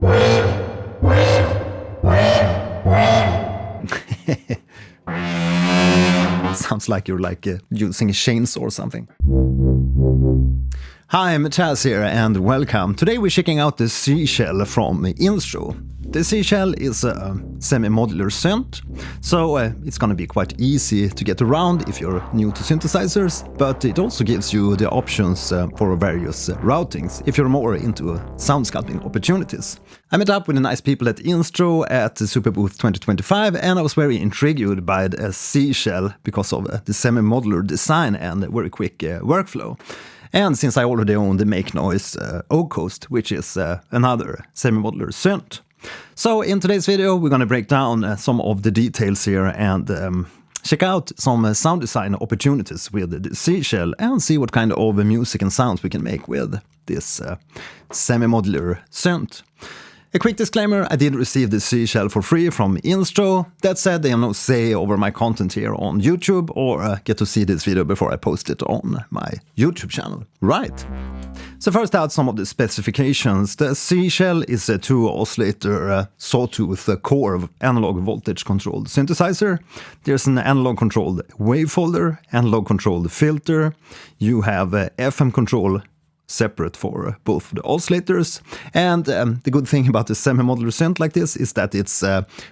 Sounds like you're using a chainsaw or something. Hi, I'm Taz here and welcome. Today we're checking out the Seashell from Instro. The Seashell is a semi-modular synth, so it's gonna be quite easy to get around if you're new to synthesizers, but it also gives you the options for various routings if you're more into sound sculpting opportunities. I met up with the nice people at Instro at the Superbooth 2025 and I was very intrigued by the Seashell because of the semi-modular design and very quick workflow. And since I already own the Make Noise O-Coast, which is another semi-modular synth. So in today's video we're gonna break down some of the details here and check out some sound design opportunities with the Seashell and see what kind of music and sounds we can make with this semi-modular synth. A quick disclaimer, I did receive the Seashell for free from Instro. That said, they have no say over my content here on YouTube or get to see this video before I post it on my YouTube channel. Right. So first out, some of the specifications. The Seashell is a 2-oscillator sawtooth core analog voltage controlled synthesizer. There's an analog controlled wavefolder, analog controlled filter. You have FM control separate for both the oscillators, and the good thing about the semi-modular synth like this is that it's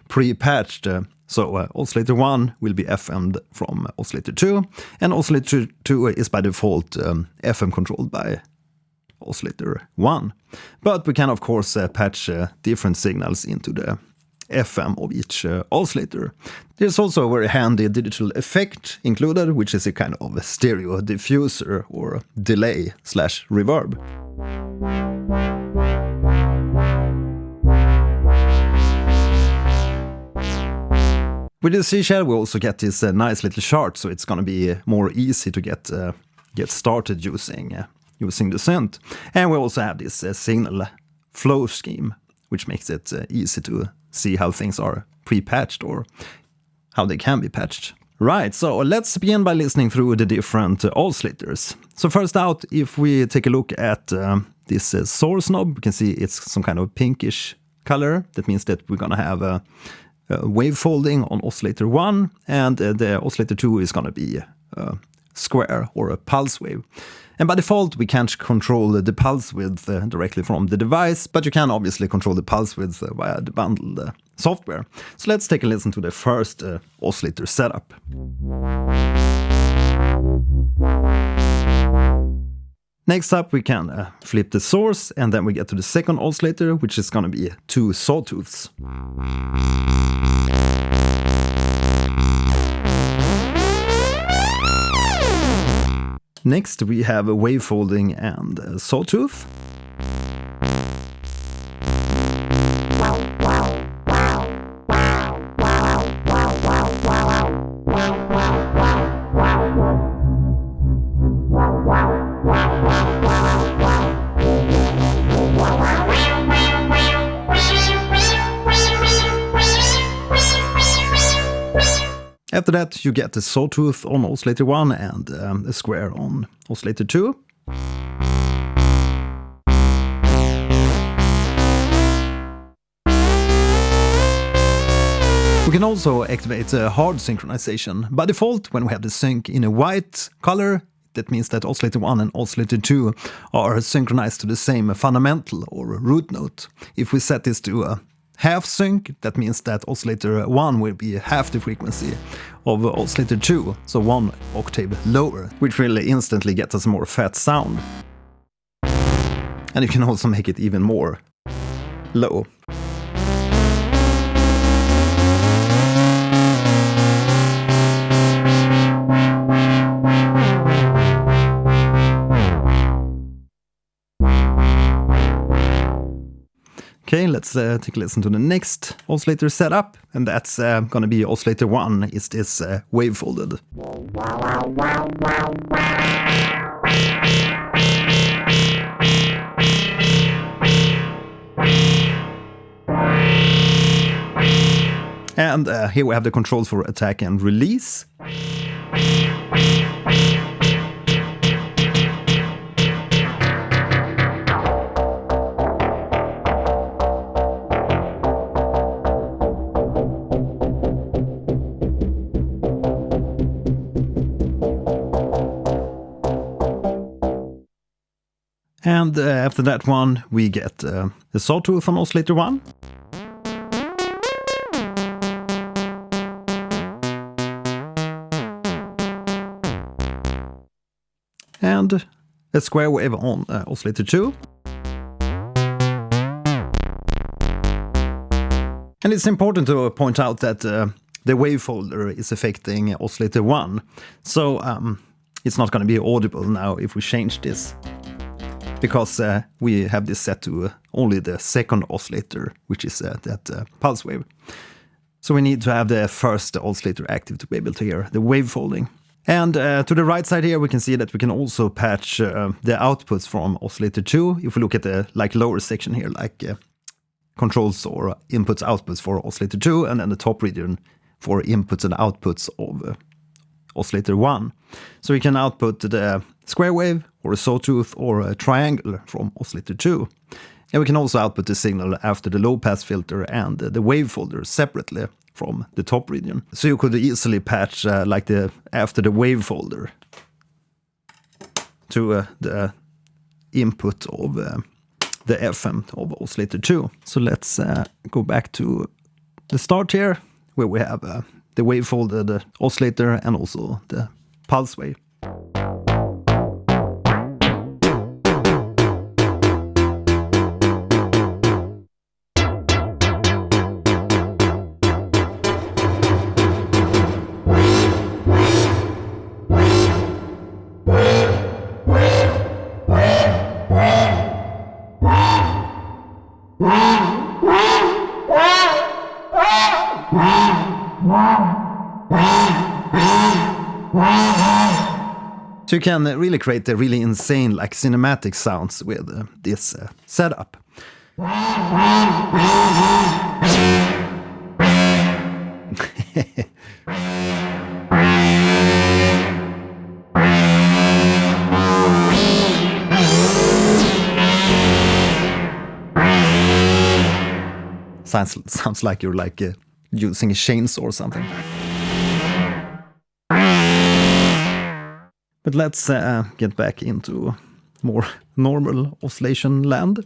pre-patched, so oscillator 1 will be FM'd from oscillator 2, and oscillator 2 is by default FM controlled by oscillator 1. But we can of course patch different signals into the FM of each oscillator. There's also a very handy digital effect included, which is a kind of a stereo diffuser or delay/reverb. With the Seashell we also get this nice little chart, so it's gonna be more easy to get started using the synth. And we also have this signal flow scheme, which makes it easy to see how things are pre-patched or how they can be patched. Right, so let's begin by listening through the different oscillators. So first out, if we take a look at this source knob, we can see it's some kind of pinkish color. That means that we're gonna have a wave folding on oscillator 1, and the oscillator 2 is gonna be a square or a pulse wave. And by default, we can't control the pulse width directly from the device, but you can obviously control the pulse width via the bundled software. So let's take a listen to the first oscillator setup. Next up, we can flip the source, and then we get to the second oscillator, which is going to be 2 sawtooths. Next we have a wavefolding and a sawtooth. After that you get the sawtooth on oscillator 1 and a square on oscillator 2. We can also activate hard synchronization. By default, when we have the sync in a white color, that means that oscillator 1 and oscillator 2 are synchronized to the same fundamental or root note. If we set this to a half sync, that means that oscillator 1 will be half the frequency of oscillator 2, so 1 octave lower, which will instantly get us a more fat sound. And you can also make it even more low. Okay, let's take a listen to the next oscillator setup, and that's gonna be oscillator 1 is this wavefolded. And here we have the controls for attack and release. And after that one, we get the sawtooth on oscillator 1. And a square wave on oscillator 2. And it's important to point out that the wave folder is affecting oscillator 1. So it's not going to be audible now if we change this. Because we have this set to only the second oscillator, which is that pulse wave. So we need to have the first oscillator active to be able to hear the wave folding. And to the right side here, we can see that we can also patch the outputs from oscillator 2. If we look at the lower section here, controls or inputs outputs for oscillator 2, and then the top region for inputs and outputs of oscillator 1. So we can output the square wave or a sawtooth or a triangle from oscillator 2. And we can also output the signal after the low pass filter and the wave folder separately from the top region. So you could easily patch after the wave folder to the input of the FM of oscillator 2. So let's go back to the start here, where we have the wave folder, the oscillator, and also the pulse wave. So you can really create a really insane cinematic sounds with this setup. Sounds like you're using a chainsaw or something. But let's get back into more normal oscillation land.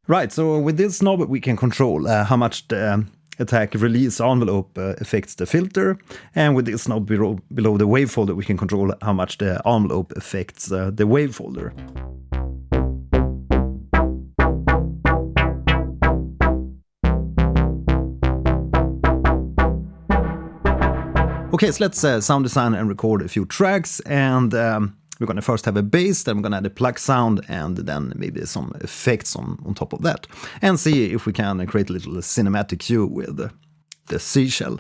Right, so with this knob we can control how much the attack release envelope affects the filter, and with this knob below the wave folder we can control how much the envelope affects the wave folder. Okay, so let's sound design and record a few tracks, and we're going to first have a bass, then we're going to add a plug sound, and then maybe some effects on top of that, and see if we can create a little cinematic cue with the seashell.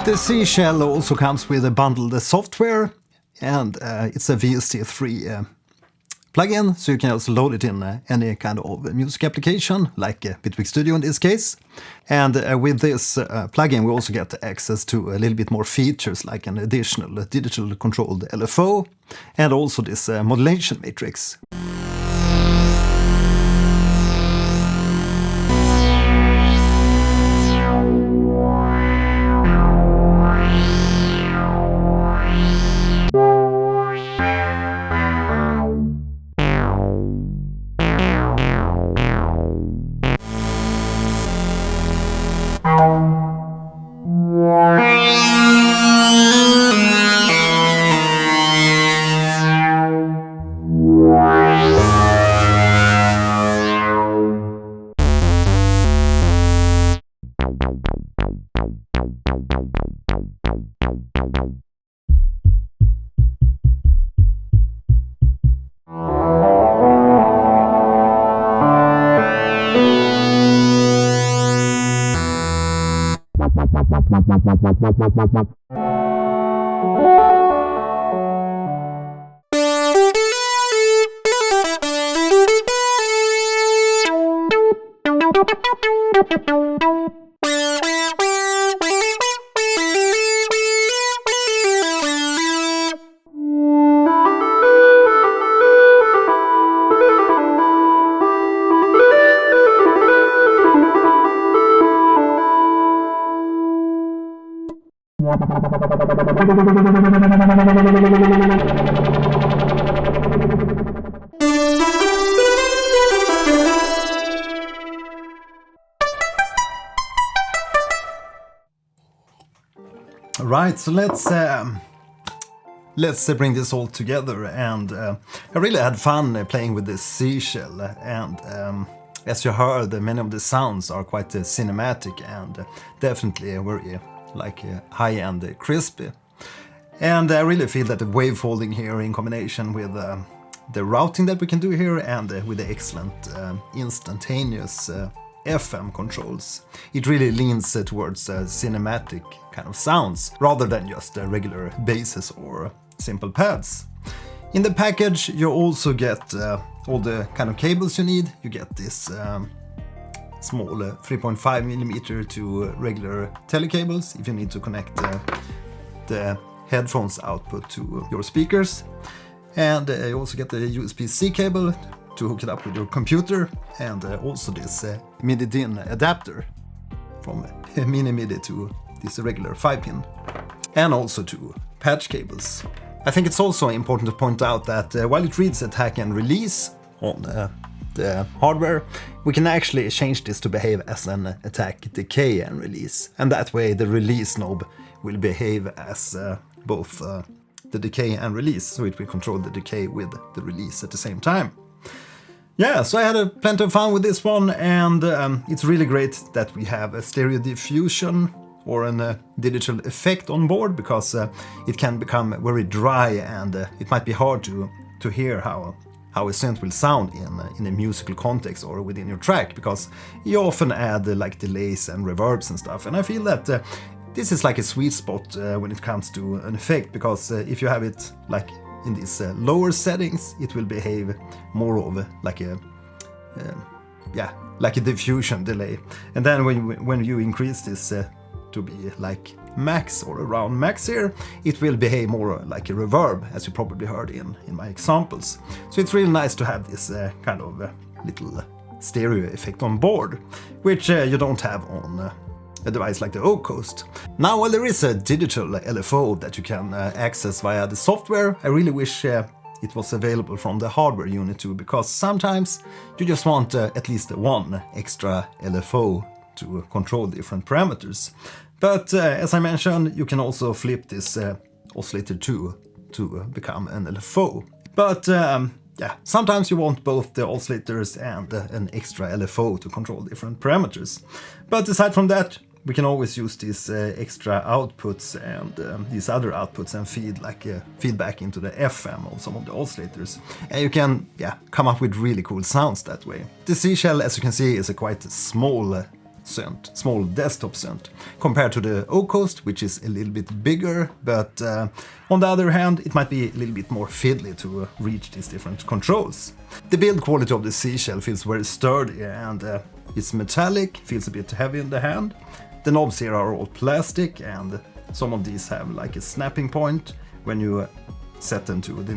The Seashell also comes with a bundled software, and it's a VST3 plugin, so you can also load it in any kind of music application, like Bitwig Studio in this case. And with this plugin we also get access to a little bit more features, like an additional digital controlled LFO, and also this modulation matrix. Right, so let's bring this all together, and I really had fun playing with this seashell, and as you heard, many of the sounds are quite cinematic and definitely very high-end crispy. And I really feel that the wavefolding here in combination with the routing that we can do here and with the excellent instantaneous FM controls, it really leans towards cinematic kind of sounds rather than just regular basses or simple pads. In the package you also get all the kind of cables you need. You get this small 3.5mm to regular telecables if you need to connect the headphones output to your speakers, and you also get the USB-C cable to hook it up with your computer, and also this MIDI DIN adapter from mini MIDI to this regular 5-pin, and also two patch cables. I think it's also important to point out that while it reads attack and release on the hardware, we can actually change this to behave as an attack, decay and release, and that way the release knob will behave as both the decay and release, so it will control the decay with the release at the same time. Yeah, so I had plenty of fun with this one, and it's really great that we have a stereo diffusion or a digital effect on board, because it can become very dry, and it might be hard to hear how a synth will sound in a musical context or within your track, because you often add like delays and reverbs and stuff, and I feel that this is like a sweet spot when it comes to an effect, because if you have it like in these lower settings, it will behave more of like a diffusion delay, and then when you increase this to be like max or around max here, it will behave more like a reverb, as you probably heard in my examples. So it's really nice to have this kind of little stereo effect on board, which you don't have on a device like the Ocoast. Now, while there is a digital LFO that you can access via the software, I really wish it was available from the hardware unit too, because sometimes you just want at least one extra LFO to control different parameters. But as I mentioned, you can also flip this oscillator to become an LFO. But yeah, sometimes you want both the oscillators and an extra LFO to control different parameters. But aside from that, we can always use these extra outputs and these other outputs and feed back into the FM of some of the oscillators. And you can come up with really cool sounds that way. The Seashell, as you can see, is a quite small synth, small desktop synth, compared to the Ocoast, which is a little bit bigger, but on the other hand, it might be a little bit more fiddly to reach these different controls. The build quality of the Seashell feels very sturdy, and it's metallic, feels a bit heavy in the hand. The knobs here are all plastic, and some of these have like a snapping point when you set them to the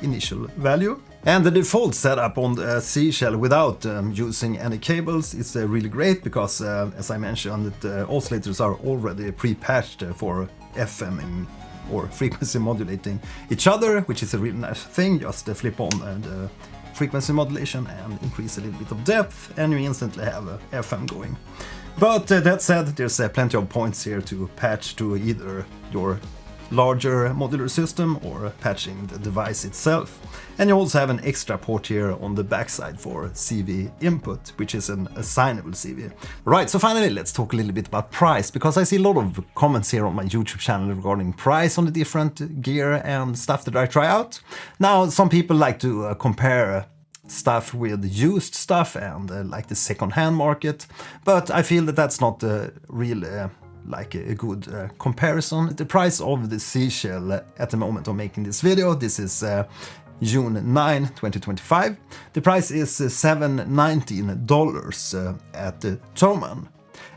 initial value. And the default setup on the Seashell without using any cables is really great, because as I mentioned, the oscillators are already pre-patched for FMing or frequency modulating each other, which is a really nice thing. Just flip on the frequency modulation and increase a little bit of depth, and you instantly have a FM going. But that said, there's plenty of points here to patch to either your larger modular system or patching the device itself. And you also have an extra port here on the backside for CV input, which is an assignable CV. Right, so finally let's talk a little bit about price, because I see a lot of comments here on my YouTube channel regarding price on the different gear and stuff that I try out. Now, some people like to compare stuff with used stuff and like the second-hand market, but I feel that that's not real like a good comparison. The price of the Seashell at the moment of making this video, this is June 9, 2025. The price is $719 at Thomann.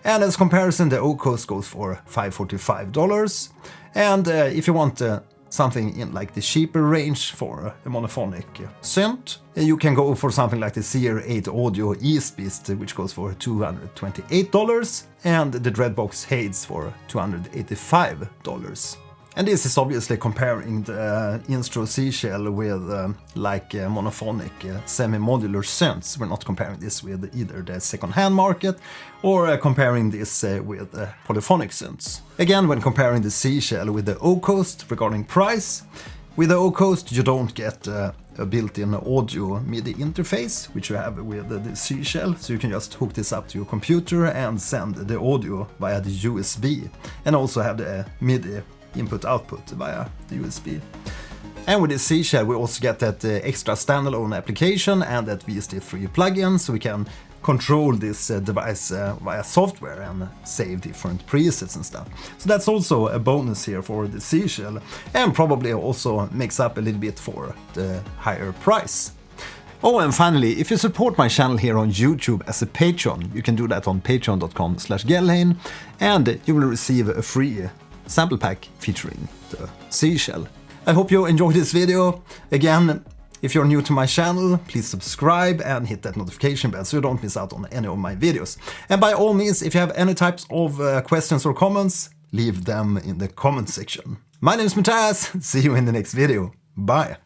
And as comparison, the OCOAST goes for $545. And if you want something in like the cheaper range for a monophonic synth, you can go for something like the CR8 Audio East Beast, which goes for $228, and the Dreadbox Hades for $285. And this is obviously comparing the Instro Seashell with monophonic semi-modular synths. We're not comparing this with either the second-hand market or comparing this with polyphonic synths. Again, when comparing the Seashell with the OCOAST regarding price, with the OCOAST you don't get a built-in audio MIDI interface, which you have with the Seashell, so you can just hook this up to your computer and send the audio via the USB, and also have the MIDI input-output via the USB. And with the Seashell we also get that extra standalone application and that VST3 plugin, so we can control this device via software and save different presets and stuff. So that's also a bonus here for the Seashell, and probably also makes up a little bit for the higher price. Oh, and finally, if you support my channel here on YouTube as a patron, you can do that on patreon.com/Gelheim, and you will receive a free sample pack featuring the Seashell. I hope you enjoyed this video. Again, if you're new to my channel, please subscribe and hit that notification bell so you don't miss out on any of my videos. And by all means, if you have any types of questions or comments, leave them in the comment section. My name is Mattias, see you in the next video. Bye!